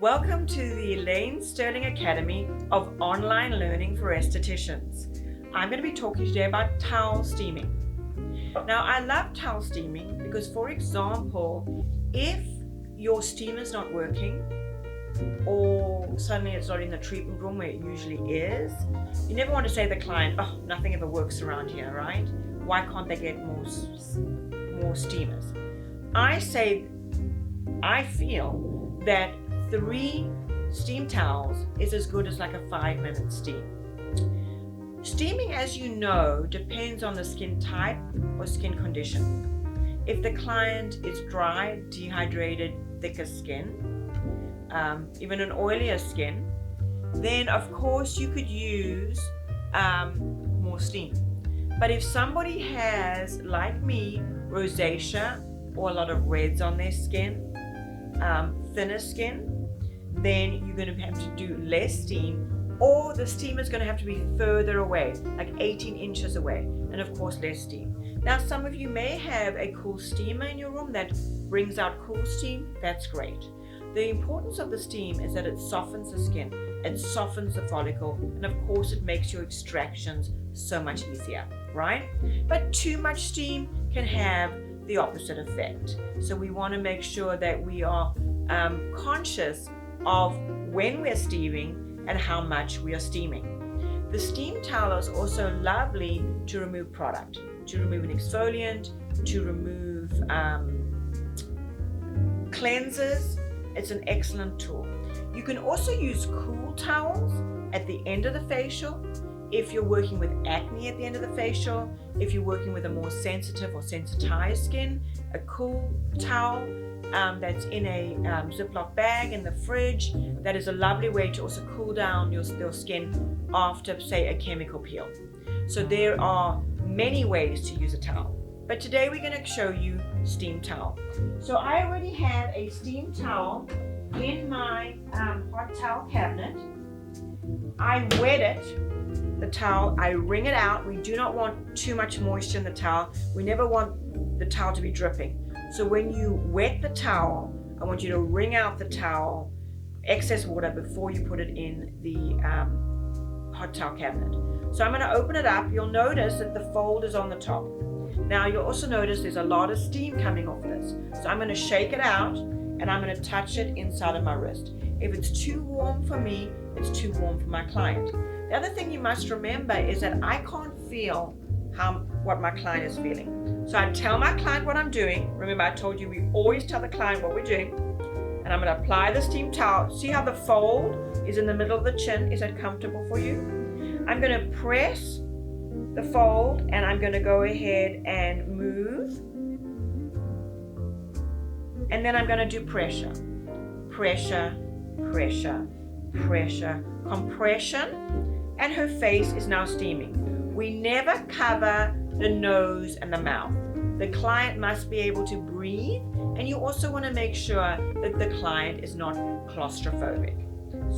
Welcome to the Elaine Sterling Academy of Online Learning for Estheticians. I'm going to be talking today about towel steaming. Now, I love towel steaming because, for example, if your steamer is not working or suddenly it's not in the treatment room where it usually is, you never want to say to the client, oh, nothing ever works around here, right? Why can't they get more steamers? I feel that 3 steam towels is as good as like a 5-minute steam. Steaming, as you know, depends on the skin type or skin condition. If the client is dry, dehydrated, thicker skin, even an oilier skin, then of course you could use more steam. But if somebody has, like me, rosacea or a lot of reds on their skin, thinner skin, then you're going to have to do less steam, or the steam is going to have to be further away, like 18 inches away, and of course less steam. Now, some of you may have a cool steamer in your room that brings out cool steam. That's great. The importance of the steam is that it softens the skin, it softens the follicle, and of course it makes your extractions so much easier, right? But too much steam can have the opposite effect. So we want to make sure that we are conscious of when we're steaming and how much we are steaming. The steam towel is also lovely to remove product, to remove an exfoliant, to remove cleansers. It's an excellent tool. You can also use cool towels at the end of the facial if you're working with acne at the end of the facial. If you're working with a more sensitive or sensitized skin, a cool towel that's in a Ziploc bag in the fridge, that is a lovely way to also cool down your skin after, say, a chemical peel. So there are many ways to use a towel, but today we're going to show you steam towel. So I already have a steam towel in my hot towel cabinet. I wet it, the towel, I wring it out. We do not want too much moisture in the towel. We never want the towel to be dripping. So when you wet the towel, I want you to wring out the towel, excess water, before you put it in the hot towel cabinet. So I'm going to open it up. You'll notice that the fold is on the top. Now you'll also notice there's a lot of steam coming off this. So I'm going to shake it out and I'm going to touch it inside of my wrist. If it's too warm for me, it's too warm for my client. The other thing you must remember is that I can't feel what my client is feeling. So I tell my client what I'm doing. Remember, I told you we always tell the client what we're doing. And I'm going to apply the steam towel. See how the fold is in the middle of the chin? Is that comfortable for you? I'm going to press the fold and I'm going to go ahead and move. And then I'm going to do pressure. Pressure, pressure, pressure, compression. And her face is now steaming. We never cover the nose and the mouth. The client must be able to breathe, and you also want to make sure that the client is not claustrophobic.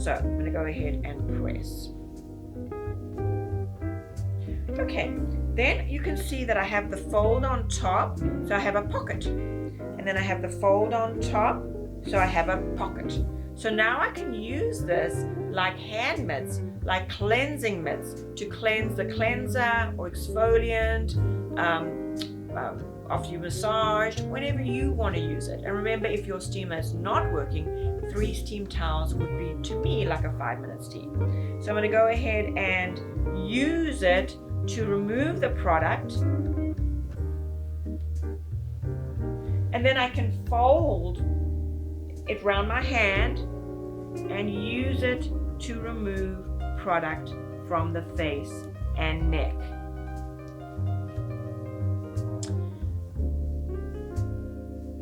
So I'm going to go ahead and press. Okay, then you can see that I have the fold on top, so I have a pocket. And then I have the fold on top, so I have a pocket. So now I can use this like hand mitts, like cleansing mitts, to cleanse the cleanser or exfoliant, after you massage, whenever you want to use it. And remember, if your steamer is not working, 3 steam towels would be, to me, like a 5-minute steam. So I'm going to go ahead and use it to remove the product. And then I can fold it around my hand and use it to remove product from the face and neck.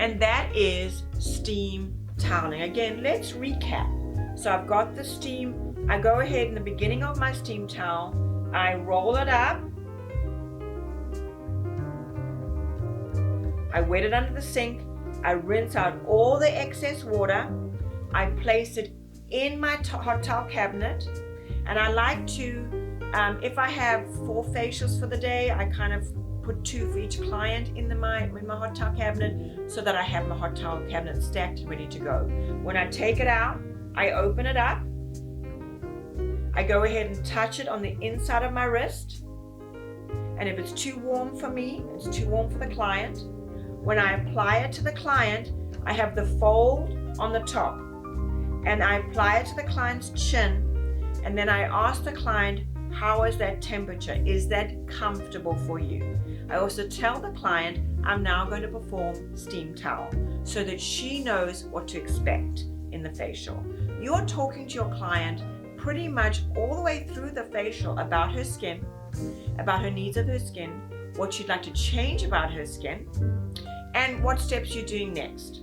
And that is steam toweling. Again, let's recap. So I've got the steam. I go ahead in the beginning of my steam towel, I roll it up, I wet it under the sink, I rinse out all the excess water, I place it in my hot towel cabinet, and I like to, if I have 4 facials for the day, I kind of put 2 for each client in my hot towel cabinet so that I have my hot towel cabinet stacked and ready to go. When I take it out, I open it up. I go ahead and touch it on the inside of my wrist. And if it's too warm for me, it's too warm for the client. When I apply it to the client, I have the fold on the top. And I apply it to the client's chin. And then I ask the client, how is that temperature? Is that comfortable for you? I also tell the client, I'm now going to perform steam towel so that she knows what to expect in the facial. You're talking to your client pretty much all the way through the facial about her skin, about her needs of her skin, what she'd like to change about her skin, and what steps you're doing next.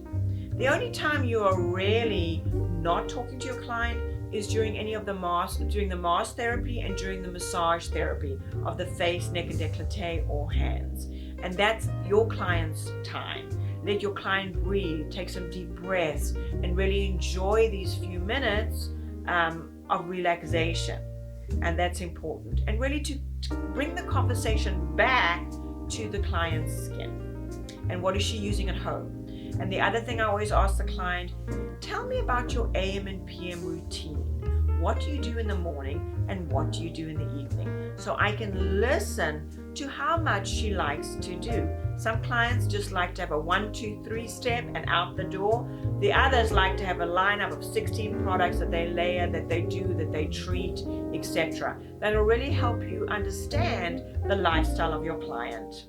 The only time you are really not talking to your client is during during the mask therapy and during the massage therapy of the face, neck, and décolleté or hands. And that's your client's time. Let your client breathe, take some deep breaths, and really enjoy these few minutes of relaxation. And that's important. And really to bring the conversation back to the client's skin. And what is she using at home? And the other thing I always ask the client, tell me about your AM and PM routine. What do you do in the morning and what do you do in the evening? So I can listen to how much she likes to do. Some clients just like to have a 1, 2, 3 step and out the door. The others like to have a lineup of 16 products that they layer, that they do, that they treat, etc. That'll really help you understand the lifestyle of your client.